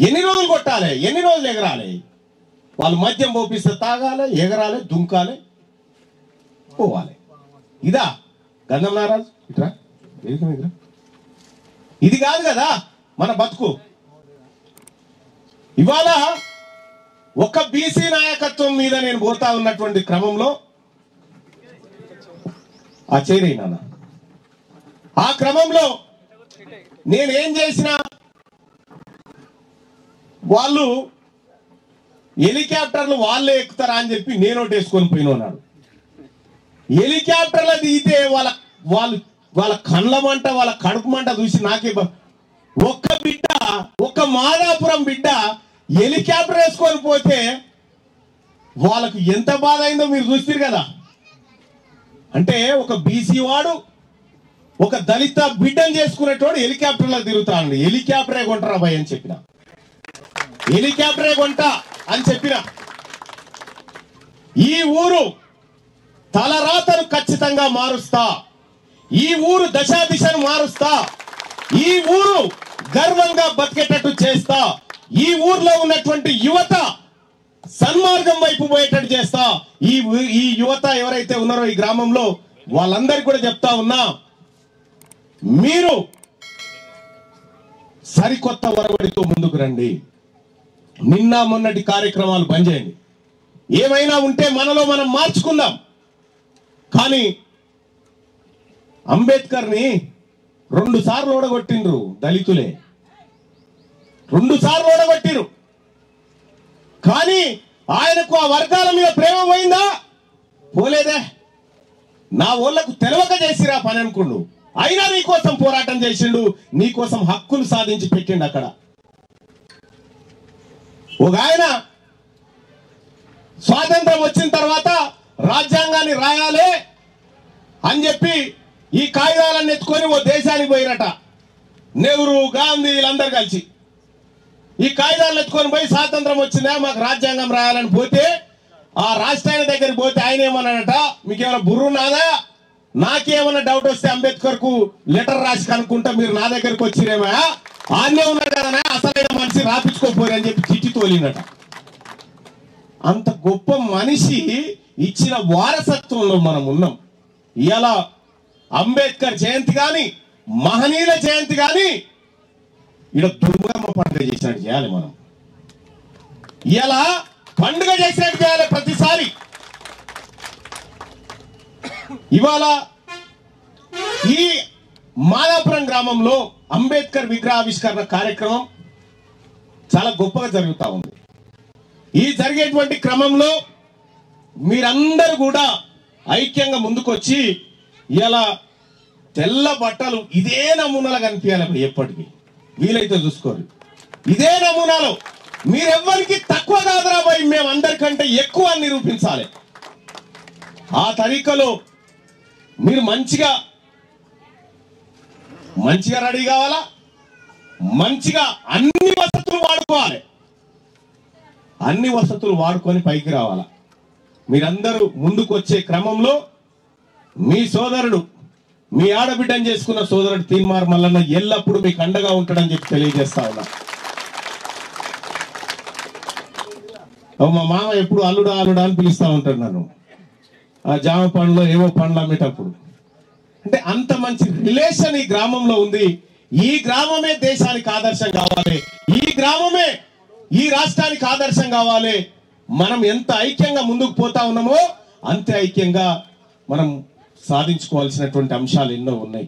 ఎన్ని రోజులు కొట్టాలి, ఎన్ని రోజులు ఎగరాలి? వాళ్ళు మద్యం పోపిస్తే తాగాలి, ఎగరాలి, దుంకాలి, పోవాలి. ఇదా గంధం నారాజు? ఇట్రా, ఇది కాదు కదా మన బతుకు. ఇవాళ ఒక బీసీ నాయకత్వం మీద నేను పోతా ఉన్నటువంటి క్రమంలో ఆ చేరైనా ఆ క్రమంలో నేనేం చేసినా వాళ్ళు హెలికాప్టర్లు వాళ్ళే ఎక్కుతారా అని చెప్పి నేను ఒకటి వేసుకొని పోయినాడు. హెలికాప్టర్లు దిగితే వాళ్ళ కళ్ళ మంట, వాళ్ళ కడుపు మంట చూసి నాకే ఒక్క బిడ్డ, ఒక్క మాదాపురం బిడ్డ హెలికాప్టర్ వేసుకొని పోతే వాళ్ళకు ఎంత బాధ అయిందో మీరు చూస్తారు కదా. అంటే ఒక బీసీ వాడు ఒక దళిత బిడ్డను చేసుకునేటోడు హెలికాప్టర్లో తిరుగుతాడు. హెలికాప్టరే కొంటారా భయ్ అని చెప్పిన, హెలికాప్టరే కొంట అని చెప్పిన. ఈ ఊరు తలరాతను ఖచ్చితంగా మారుస్తా, ఈ ఊరు దశా దిశను మారుస్తా, ఈ ఊరు గర్వంగా బతికేటట్టు చేస్తా, ఈ ఊర్లో ఉన్నటువంటి యువత సన్మార్గం వైపు పోయేటట్టు చేస్తా. ఈ యువత ఎవరైతే ఉన్నారో ఈ గ్రామంలో వాళ్ళందరికీ కూడా చెప్తా ఉన్నా, మీరు సరికొత్త వరవడితో ముందుకు రండి. నిన్న మొన్నటి కార్యక్రమాలు బంద్ చేయండి. ఏమైనా ఉంటే మనలో మనం మార్చుకుందాం. కానీ అంబేద్కర్ని 2 సార్లు ఓడగొట్టిండ్రు దళితులే, 2 సార్లు ఓడగొట్టిరు. కానీ ఆయనకు ఆ వర్గాల మీద ప్రేమ పోయిందా? పోలేదే. నా ఊళ్ళకు తెలవక చేసిరా పని అనుకుండు, అయినా నీకోసం పోరాటం చేసిండు, నీకోసం హక్కులు సాధించి పెట్టిండు. అక్కడ ఒక ఆయన స్వాతంత్రం వచ్చిన తర్వాత రాజ్యాంగాన్ని రాయాలి అని చెప్పి ఈ కాగితాలను ఎత్తుకొని ఓ దేశానికి పోయినట. నెహ్రూ, గాంధీ వీళ్ళందరూ కలిసి ఈ కాగితాలను ఎత్తుకొని పోయి స్వాతంత్రం వచ్చిందా మాకు రాజ్యాంగం రాయాలని పోతే, ఆ రాష్ట్రానికి దగ్గరికి పోతే ఆయన ఏమన్నాడట, మీకేమైనా బుర్రున్నాదా, నాకేమన్నా డౌట్ వస్తే అంబేద్కర్ కు లెటర్ రాసి కనుక్కుంటా, మీరు నా దగ్గరకు వచ్చిరేమా, ఆన్నే ఉన్నాడు కదా అసలైన మనిషి రాపించుకోపోరు అని చెప్పి చిట్టి తోలినట. అంత గొప్ప మనిషి ఇచ్చిన వారసత్వంలో మనం ఉన్నాం. ఇలా అంబేద్కర్ జయంతి కానీ, మహనీయుల జయంతి కానీ ఇక్కడ దుర్గమ్మ పండుగ చేసినట్టు చేయాలి. మనం ఇలా పండుగ చేసినట్టు చేయాలి ప్రతిసారి. ఇవాళ ఈ మాదాపురం గ్రామంలో అంబేద్కర్ విగ్రహావిష్కరణ కార్యక్రమం చాలా గొప్పగా జరుగుతూ ఉంది. ఈ జరిగేటువంటి క్రమంలో మీరందరూ కూడా ఐక్యంగా ముందుకొచ్చి ఇలా తెల్ల బట్టలు ఇదే నమూనాలో కనిపించాలి. ఎప్పటికీ వీలైతే చూసుకోరు, ఇదే నమూనాలో మీరెవ్వరికి తక్కువ కాదురా భయ్, మేము అందరికంటే ఎక్కువ నిరూపించాలి. ఆ తరీకలో మీరు మంచిగా రెడీ కావాలా, మంచిగా అన్ని వసతులు వాడుకోవాలి, అన్ని వసతులు వాడుకొని పైకి రావాలా. మీరందరూ ముందుకు వచ్చే క్రమంలో మీ సోదరుడు, మీ ఆడబిడ్డను చేసుకున్న సోదరుడు తీన్మార్ మల్లన్న ఎల్లప్పుడూ మీకు అండగా ఉంటాడని చెప్పి తెలియజేస్తా ఉన్నా. మా మామ ఎప్పుడు అల్లుడా అల్లుడా అని పిలుస్తా ఉంటాడు నన్ను, ఆ జామ పండ్లో ఏవో పండ్లు అమ్మేటప్పుడు. అంటే అంత మంచి రిలేషన్ ఈ గ్రామంలో ఉంది. ఈ గ్రామమే దేశానికి ఆదర్శం కావాలి, ఈ గ్రామమే ఈ రాష్ట్రానికి ఆదర్శం కావాలి. మనం ఎంత ఐక్యంగా ముందుకు పోతా ఉన్నామో అంతే ఐక్యంగా మనం సాధించుకోవాల్సినటువంటి అంశాలు ఎన్నో ఉన్నాయి.